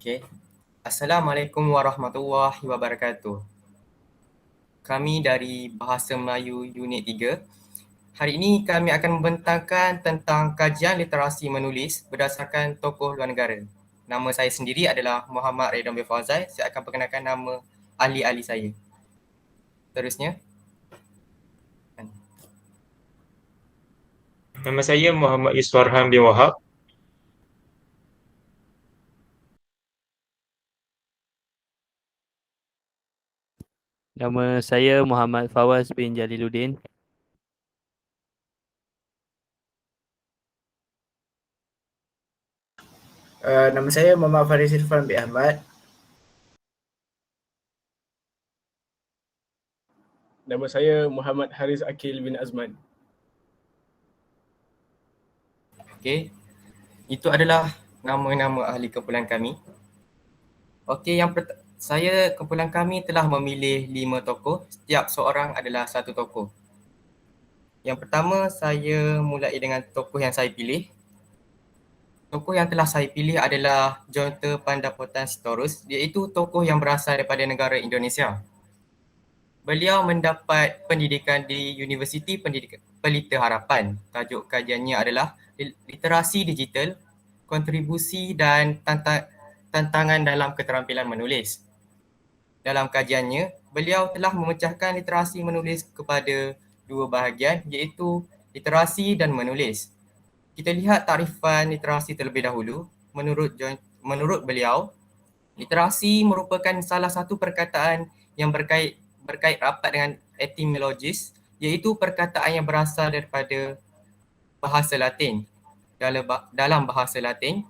Okey. Assalamualaikum warahmatullahi wabarakatuh. Kami dari Bahasa Melayu Unit 3. Hari ini kami akan membentangkan tentang kajian literasi menulis berdasarkan tokoh luar negara. Nama saya sendiri adalah Muhammad Redon bin Fauzai. Saya akan perkenalkan nama ahli-ahli saya. Terusnya. Nama saya Muhammad Iswarhan bin Wahab. Nama saya Muhammad Fawaz bin Jaliluddin. Nama saya Muhammad Faris Irfan bin Ahmad. Nama saya Muhammad Haris Akil bin Azman. Okey. Itu adalah nama-nama ahli kumpulan kami. Okey, kumpulan kami telah memilih 5 tokoh. Setiap seorang adalah satu tokoh. Yang pertama, saya mulai dengan tokoh yang saya pilih. Tokoh yang telah saya pilih adalah Jonta Pandapotan Sitorus, iaitu tokoh yang berasal daripada negara Indonesia. Beliau mendapat pendidikan di Universiti Pelita Harapan. Tajuk kajiannya adalah Literasi Digital, Kontribusi dan Tantangan dalam Keterampilan Menulis. Dalam kajiannya, beliau telah memecahkan literasi menulis kepada 2 bahagian, iaitu literasi dan menulis. Kita lihat takrifan literasi terlebih dahulu. Menurut beliau, literasi merupakan salah satu perkataan yang berkait rapat dengan etimologis, iaitu perkataan yang berasal daripada bahasa Latin. Dalam bahasa Latin,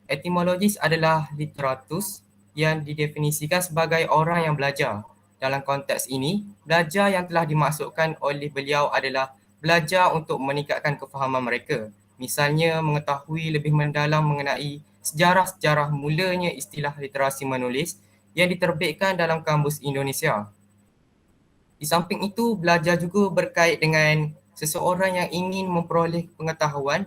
etimologis adalah literatus yang didefinisikan sebagai orang yang belajar. Dalam konteks ini, belajar yang telah dimaksudkan oleh beliau adalah belajar untuk meningkatkan kefahaman mereka. Misalnya, mengetahui lebih mendalam mengenai sejarah-sejarah mulanya istilah literasi menulis yang diterbitkan dalam Kamus Indonesia. Di samping itu, belajar juga berkait dengan seseorang yang ingin memperoleh pengetahuan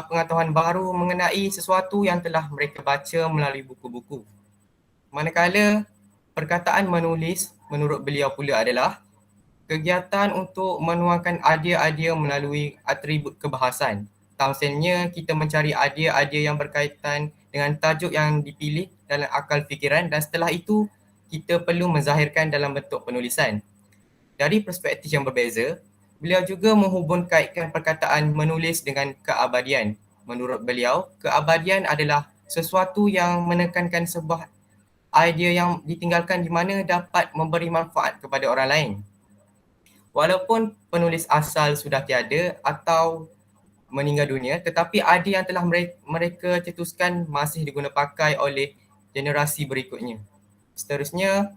pengetahuan baru mengenai sesuatu yang telah mereka baca melalui buku-buku. Manakala perkataan menulis menurut beliau pula adalah kegiatan untuk menuangkan idea-idea melalui atribut kebahasan. Tamsilnya, kita mencari idea-idea yang berkaitan dengan tajuk yang dipilih dalam akal fikiran dan setelah itu kita perlu menzahirkan dalam bentuk penulisan. Dari perspektif yang berbeza, beliau juga menghubungkaitkan perkataan menulis dengan keabadian. Menurut beliau, keabadian adalah sesuatu yang menekankan sebuah idea yang ditinggalkan di mana dapat memberi manfaat kepada orang lain. Walaupun penulis asal sudah tiada atau meninggal dunia, tetapi idea yang telah mereka cetuskan masih diguna pakai oleh generasi berikutnya. Seterusnya,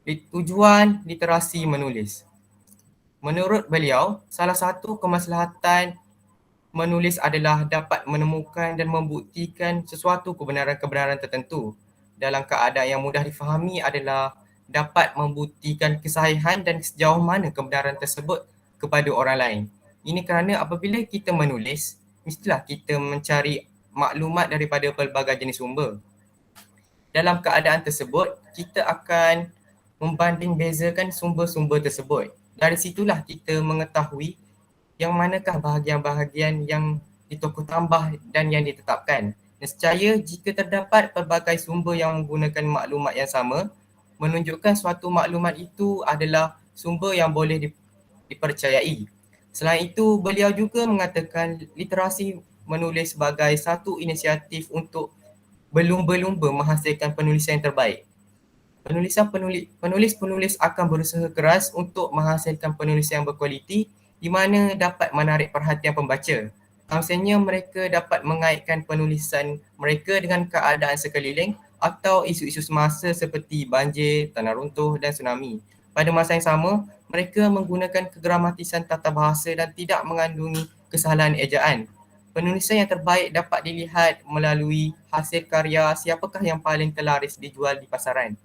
tujuan literasi menulis. Menurut beliau, salah satu kemaslahatan menulis adalah dapat menemukan dan membuktikan sesuatu kebenaran-kebenaran tertentu. Dalam keadaan yang mudah difahami adalah dapat membuktikan kesahihan dan sejauh mana kebenaran tersebut kepada orang lain. Ini kerana apabila kita menulis, mestilah kita mencari maklumat daripada pelbagai jenis sumber. Dalam keadaan tersebut, kita akan membanding bezakan sumber-sumber tersebut. Dari situlah kita mengetahui yang manakah bahagian-bahagian yang ditokoh tambah dan yang ditetapkan. Nescaya jika terdapat pelbagai sumber yang menggunakan maklumat yang sama, menunjukkan suatu maklumat itu adalah sumber yang boleh dipercayai. Selain itu, beliau juga mengatakan literasi menulis sebagai satu inisiatif untuk berlumba-lumba menghasilkan penulisan yang terbaik. Penulis-penulis akan berusaha keras untuk menghasilkan penulisan yang berkualiti di mana dapat menarik perhatian pembaca. Maksudnya mereka dapat mengaitkan penulisan mereka dengan keadaan sekeliling atau isu-isu semasa seperti banjir, tanah runtuh dan tsunami. Pada masa yang sama, mereka menggunakan kegramatisan tata bahasa dan tidak mengandungi kesalahan ejaan. Penulisan yang terbaik dapat dilihat melalui hasil karya siapakah yang paling terlaris dijual di pasaran.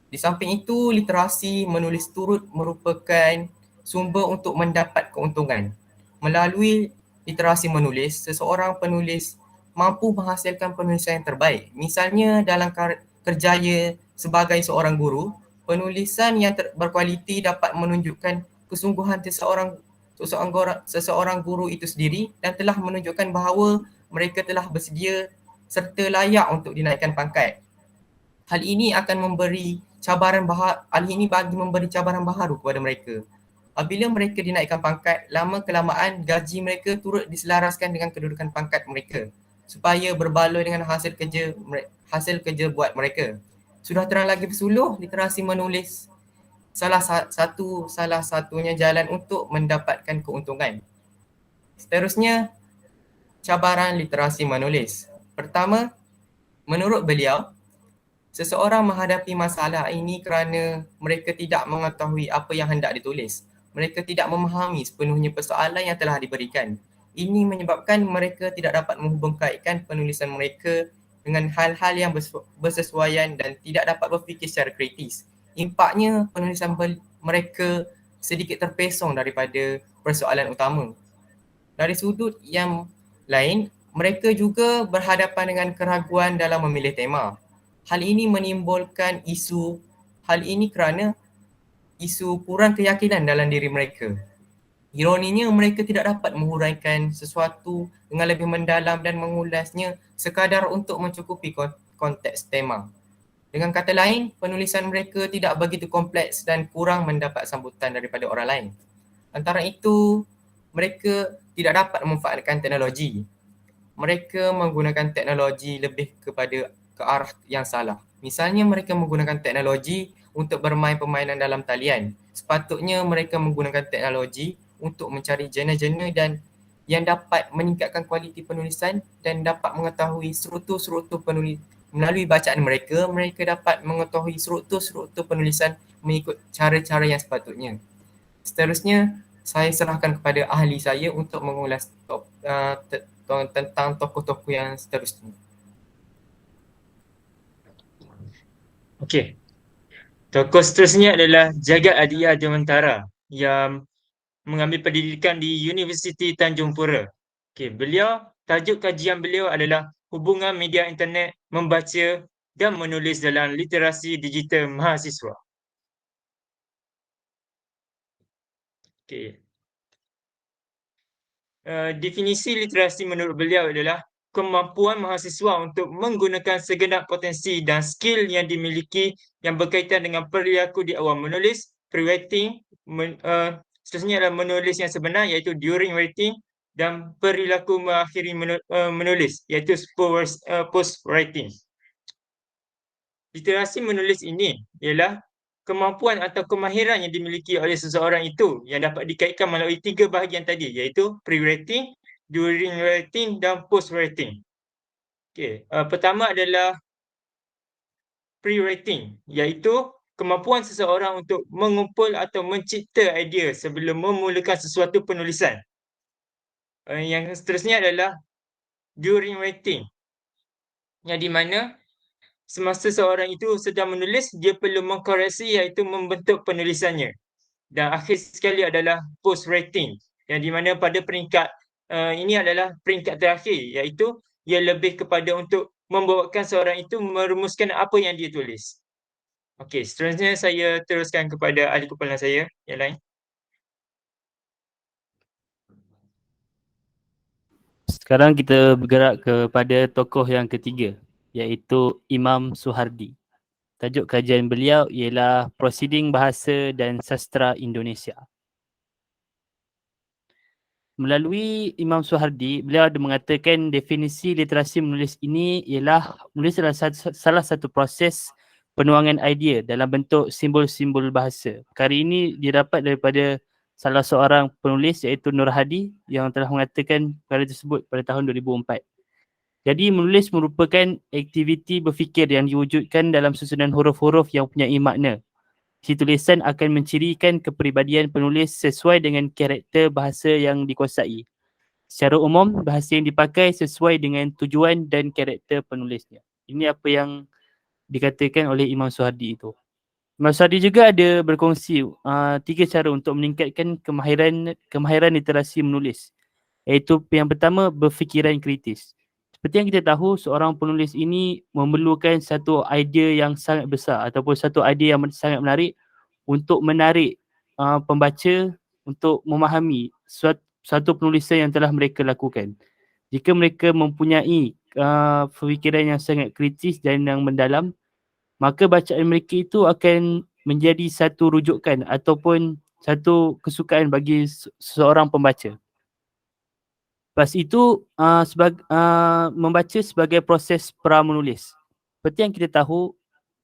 Di samping itu, literasi menulis turut merupakan sumber untuk mendapat keuntungan. Melalui literasi menulis, seseorang penulis mampu menghasilkan penulisan yang terbaik. Misalnya dalam kerjaya sebagai seorang guru, penulisan yang berkualiti dapat menunjukkan kesungguhan seseorang guru itu sendiri dan telah menunjukkan bahawa mereka telah bersedia serta layak untuk dinaikkan pangkat. Hal ini bagi memberi cabaran baharu kepada mereka. Apabila mereka dinaikkan pangkat, lama kelamaan gaji mereka turut diselaraskan dengan kedudukan pangkat mereka supaya berbaloi dengan hasil kerja buat mereka. Sudah terang lagi bersuluh, literasi menulis salah satunya jalan untuk mendapatkan keuntungan. Seterusnya, cabaran literasi menulis. Pertama, menurut beliau, seseorang menghadapi masalah ini kerana mereka tidak mengetahui apa yang hendak ditulis. Mereka tidak memahami sepenuhnya persoalan yang telah diberikan. Ini menyebabkan mereka tidak dapat menghubungkaitkan penulisan mereka dengan hal-hal yang bersesuaian dan tidak dapat berfikir secara kritis. Impaknya, penulisan mereka sedikit terpesong daripada persoalan utama. Dari sudut yang lain, mereka juga berhadapan dengan keraguan dalam memilih tema. Hal ini kerana isu kurang keyakinan dalam diri mereka. Ironinya, mereka tidak dapat menguraikan sesuatu dengan lebih mendalam dan mengulasnya sekadar untuk mencukupi konteks tema. Dengan kata lain, penulisan mereka tidak begitu kompleks dan kurang mendapat sambutan daripada orang lain. Antara itu, mereka tidak dapat memanfaatkan teknologi. Mereka menggunakan teknologi lebih ke arah yang salah. Misalnya mereka menggunakan teknologi untuk bermain permainan dalam talian. Sepatutnya mereka menggunakan teknologi untuk mencari genre-genre dan yang dapat meningkatkan kualiti penulisan dan dapat mengetahui struktur-struktur penulis. Melalui bacaan mereka dapat mengetahui struktur-struktur penulisan mengikut cara-cara yang sepatutnya. Seterusnya, saya serahkan kepada ahli saya untuk mengulas tentang tokoh-tokoh yang seterusnya. Okey. Tokoh seterusnya adalah Jagat Aditya Dewantara yang mengambil pendidikan di Universiti Tanjung Pura. Okey, tajuk kajian beliau adalah hubungan media internet, membaca dan menulis dalam literasi digital mahasiswa. Okey. Definisi literasi menurut beliau adalah kemampuan mahasiswa untuk menggunakan segenap potensi dan skill yang dimiliki yang berkaitan dengan perilaku di awal menulis, pre-writing, seterusnya adalah menulis yang sebenar iaitu during writing dan perilaku mengakhiri menulis iaitu post-writing. Literasi menulis ini ialah kemampuan atau kemahiran yang dimiliki oleh seseorang itu yang dapat dikaitkan melalui 3 bahagian tadi iaitu pre-writing, during writing dan post-writing. Okey, pertama adalah pre-writing iaitu kemampuan seseorang untuk mengumpul atau mencipta idea sebelum memulakan sesuatu penulisan. Yang seterusnya adalah during writing yang di mana semasa seorang itu sedang menulis, dia perlu mengkoreksi iaitu membentuk penulisannya. Dan akhir sekali adalah post-writing yang di mana pada peringkat ini adalah peringkat terakhir iaitu ia lebih kepada untuk membawakan seorang itu merumuskan apa yang dia tulis. Okey, seterusnya saya teruskan kepada ahli kumpulan saya yang lain. Sekarang kita bergerak kepada tokoh yang ketiga, iaitu Imam Suhardi. Tajuk kajian beliau ialah Prosiding Bahasa dan Sastra Indonesia. Melalui Imam Suhardi, beliau ada mengatakan definisi literasi menulis ini ialah menulis adalah salah satu proses penuangan idea dalam bentuk simbol-simbol bahasa. Perkara ini didapat daripada salah seorang penulis iaitu Nur Hadi yang telah mengatakan perkara tersebut pada tahun 2004. Jadi menulis merupakan aktiviti berfikir yang diwujudkan dalam susunan huruf-huruf yang punya makna. Si tulisan akan mencirikan kepribadian penulis sesuai dengan karakter bahasa yang dikuasai. Secara umum, bahasa yang dipakai sesuai dengan tujuan dan karakter penulisnya. Ini apa yang dikatakan oleh Imam Suhardi itu. Imam Suhardi juga ada berkongsi 3 cara untuk meningkatkan kemahiran literasi menulis. Iaitu yang pertama, berfikiran kritis. Seperti yang kita tahu, seorang penulis ini memerlukan satu idea yang sangat besar ataupun satu idea yang sangat menarik untuk menarik pembaca untuk memahami suatu penulisan yang telah mereka lakukan. Jika mereka mempunyai pemikiran yang sangat kritis dan yang mendalam, maka bacaan mereka itu akan menjadi satu rujukan ataupun satu kesukaan bagi seseorang pembaca. Lepas itu, membaca sebagai proses pra-menulis. Seperti yang kita tahu,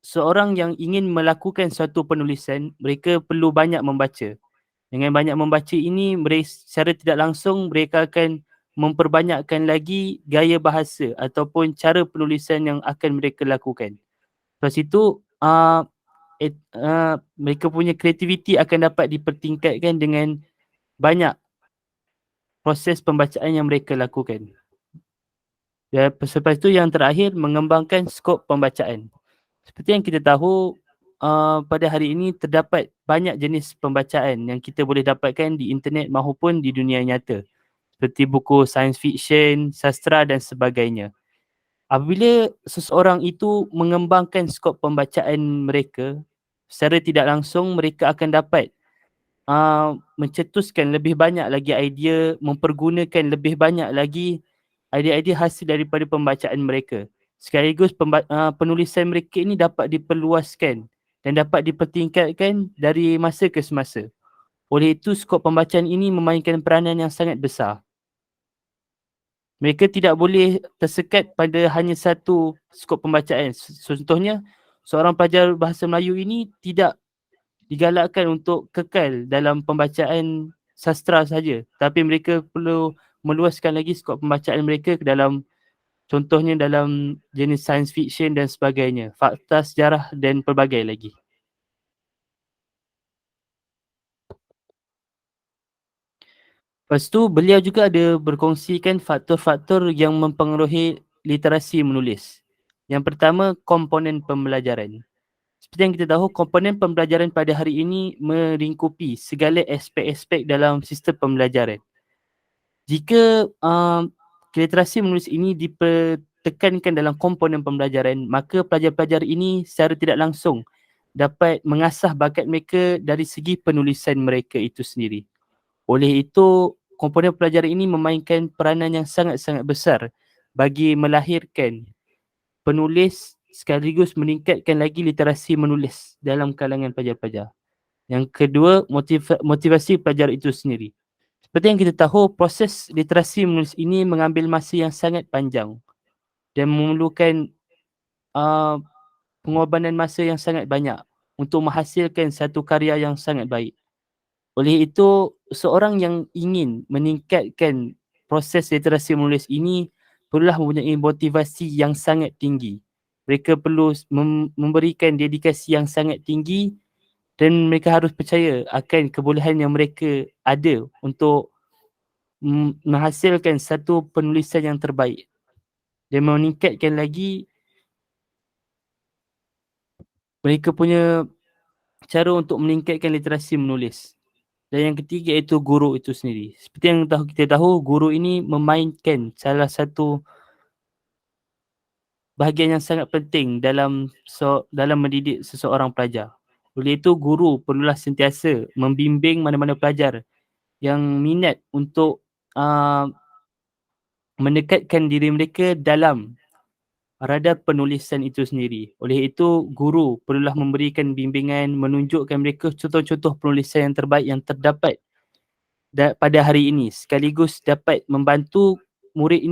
seorang yang ingin melakukan suatu penulisan, mereka perlu banyak membaca. Dengan banyak membaca ini, mereka secara tidak langsung mereka akan memperbanyakkan lagi gaya bahasa ataupun cara penulisan yang akan mereka lakukan. Lepas itu, mereka punya kreativiti akan dapat dipertingkatkan dengan banyak proses pembacaan yang mereka lakukan. Dan selepas itu yang terakhir, mengembangkan skop pembacaan. Seperti yang kita tahu, pada hari ini terdapat banyak jenis pembacaan yang kita boleh dapatkan di internet maupun di dunia nyata. Seperti buku science fiction, sastra dan sebagainya. Apabila seseorang itu mengembangkan skop pembacaan mereka, secara tidak langsung mereka akan dapat mencetuskan lebih banyak lagi idea, mempergunakan lebih banyak lagi idea-idea hasil daripada pembacaan mereka. Sekaligus penulisan mereka ini dapat diperluaskan dan dapat dipertingkatkan dari masa ke semasa. Oleh itu, skop pembacaan ini memainkan peranan yang sangat besar. Mereka tidak boleh tersekat pada hanya satu skop pembacaan. Contohnya, seorang pelajar bahasa Melayu ini tidak digalakkan untuk kekal dalam pembacaan sastra saja, tapi mereka perlu meluaskan lagi skop pembacaan mereka ke dalam, contohnya dalam jenis science fiction dan sebagainya, fakta, sejarah dan pelbagai lagi. Lepas tu, beliau juga ada berkongsikan faktor-faktor yang mempengaruhi literasi menulis. Yang pertama, komponen pembelajaran. Seperti yang kita tahu, komponen pembelajaran pada hari ini melingkupi segala aspek-aspek dalam sistem pembelajaran. Jika literasi menulis ini dipertekankan dalam komponen pembelajaran, maka pelajar-pelajar ini secara tidak langsung dapat mengasah bakat mereka dari segi penulisan mereka itu sendiri. Oleh itu, komponen pelajaran ini memainkan peranan yang sangat-sangat besar bagi melahirkan penulis sekaligus meningkatkan lagi literasi menulis dalam kalangan pelajar-pelajar. Yang kedua, motivasi pelajar itu sendiri. Seperti yang kita tahu, proses literasi menulis ini mengambil masa yang sangat panjang dan memerlukan pengorbanan masa yang sangat banyak untuk menghasilkan satu karya yang sangat baik. Oleh itu, seorang yang ingin meningkatkan proses literasi menulis ini perlulah mempunyai motivasi yang sangat tinggi. Mereka perlu memberikan dedikasi yang sangat tinggi dan mereka harus percaya akan kebolehan yang mereka ada untuk menghasilkan satu penulisan yang terbaik dan meningkatkan lagi mereka punya cara untuk meningkatkan literasi menulis. Dan yang ketiga iaitu guru itu sendiri. Seperti yang kita tahu, guru ini memainkan salah satu bahagian yang sangat penting dalam mendidik seseorang pelajar. Oleh itu, guru perlulah sentiasa membimbing mana-mana pelajar yang minat untuk mendekatkan diri mereka dalam radar penulisan itu sendiri. Oleh itu, guru perlulah memberikan bimbingan, menunjukkan mereka contoh-contoh penulisan yang terbaik yang terdapat pada hari ini, sekaligus dapat membantu murid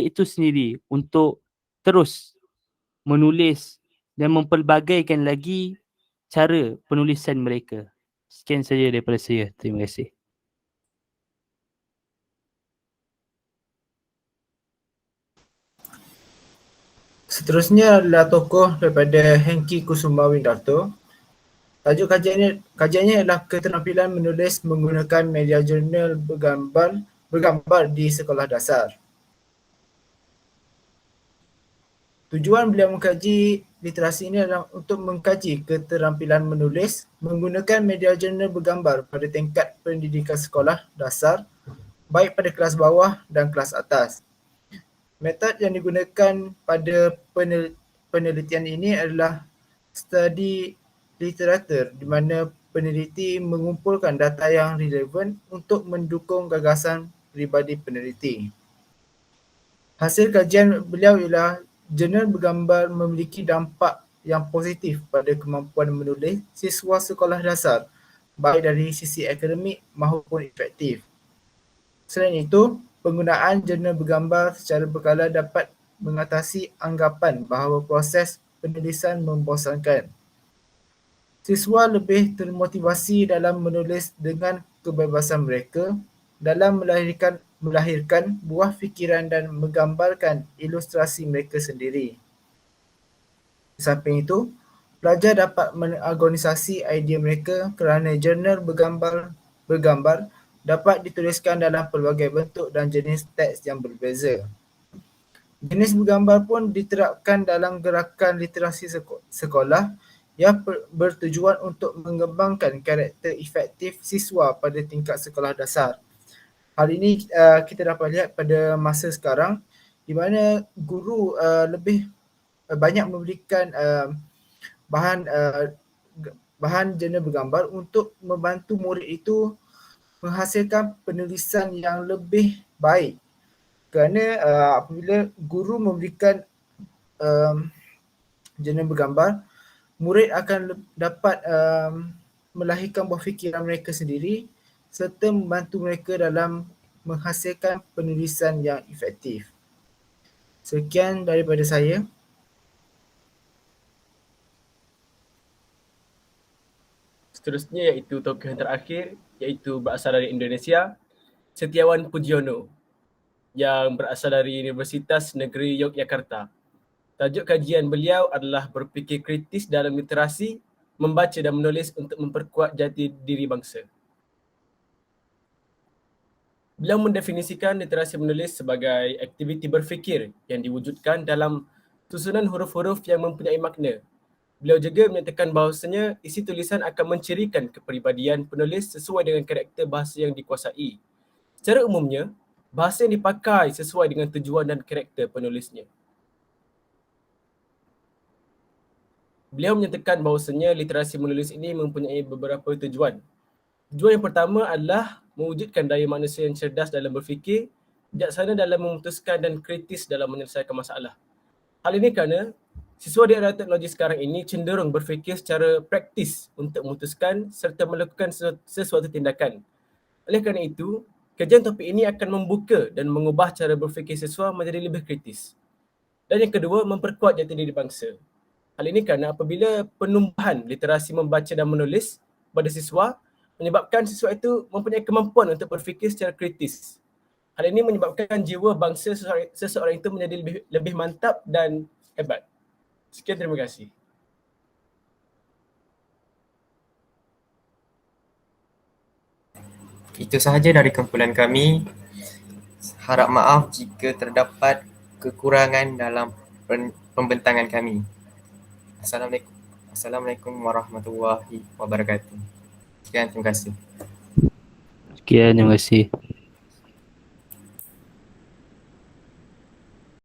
itu sendiri untuk terus menulis dan mempelbagaikan lagi cara penulisan mereka. Sekian saja daripada saya. Terima kasih. Seterusnya adalah tokoh daripada Hengki Kusuma Windarto. Tajuk kajiannya adalah keterampilan menulis menggunakan media jurnal bergambar di sekolah dasar. Tujuan beliau mengkaji literasi ini adalah untuk mengkaji keterampilan menulis menggunakan media jurnal bergambar pada tingkat pendidikan sekolah dasar, baik pada kelas bawah dan kelas atas. Metod yang digunakan pada penelitian ini adalah study literatur, di mana peneliti mengumpulkan data yang relevan untuk mendukung gagasan peribadi peneliti. Hasil kajian beliau ialah jurnal bergambar memiliki dampak yang positif pada kemampuan menulis siswa sekolah dasar, baik dari sisi akademik maupun efektif. Selain itu, penggunaan jurnal bergambar secara berkala dapat mengatasi anggapan bahawa proses penulisan membosankan. Siswa lebih termotivasi dalam menulis dengan kebebasan mereka dalam melahirkan buah fikiran dan menggambarkan ilustrasi mereka sendiri. Di samping itu, pelajar dapat mengarganisasi idea mereka kerana jurnal bergambar dapat dituliskan dalam pelbagai bentuk dan jenis teks yang berbeza. Jenis bergambar pun diterapkan dalam gerakan literasi sekolah yang bertujuan untuk mengembangkan karakter efektif siswa pada tingkat sekolah dasar. Hal ini kita dapat lihat pada masa sekarang di mana guru lebih banyak memberikan bahan jurnal bergambar untuk membantu murid itu menghasilkan penulisan yang lebih baik. Kerana apabila guru memberikan jurnal bergambar, murid akan dapat melahirkan buah fikiran mereka sendiri serta membantu mereka dalam menghasilkan penulisan yang efektif. Sekian daripada saya. Seterusnya iaitu tokoh yang terakhir, iaitu berasal dari Indonesia, Setiawan Pujiono, yang berasal dari Universitas Negeri Yogyakarta. Tajuk kajian beliau adalah berfikir kritis dalam literasi, membaca dan menulis untuk memperkuat jati diri bangsa. Beliau mendefinisikan literasi menulis sebagai aktiviti berfikir yang diwujudkan dalam susunan huruf-huruf yang mempunyai makna. Beliau juga menyatakan bahawasanya isi tulisan akan mencirikan kepribadian penulis sesuai dengan karakter bahasa yang dikuasai. Secara umumnya, bahasa yang dipakai sesuai dengan tujuan dan karakter penulisnya. Beliau menyatakan bahawasanya literasi menulis ini mempunyai beberapa tujuan. Tujuan yang pertama adalah mewujudkan daya manusia yang cerdas dalam berfikir, bijaksana dalam memutuskan dan kritis dalam menyelesaikan masalah. Hal ini kerana siswa di era teknologi sekarang ini cenderung berfikir secara praktis untuk memutuskan serta melakukan sesuatu tindakan. Oleh kerana itu, kajian topik ini akan membuka dan mengubah cara berfikir siswa menjadi lebih kritis. Dan yang kedua, memperkuat jati diri bangsa. Hal ini kerana apabila penumbuhan literasi membaca dan menulis pada siswa menyebabkan siswa itu mempunyai kemampuan untuk berfikir secara kritis. Hal ini menyebabkan jiwa bangsa seseorang itu menjadi lebih mantap dan hebat. Sekian, terima kasih. Itu sahaja dari kumpulan kami. Harap maaf jika terdapat kekurangan dalam pembentangan kami. Assalamualaikum warahmatullahi wabarakatuh. Sekian, terima kasih. Sekian, terima kasih.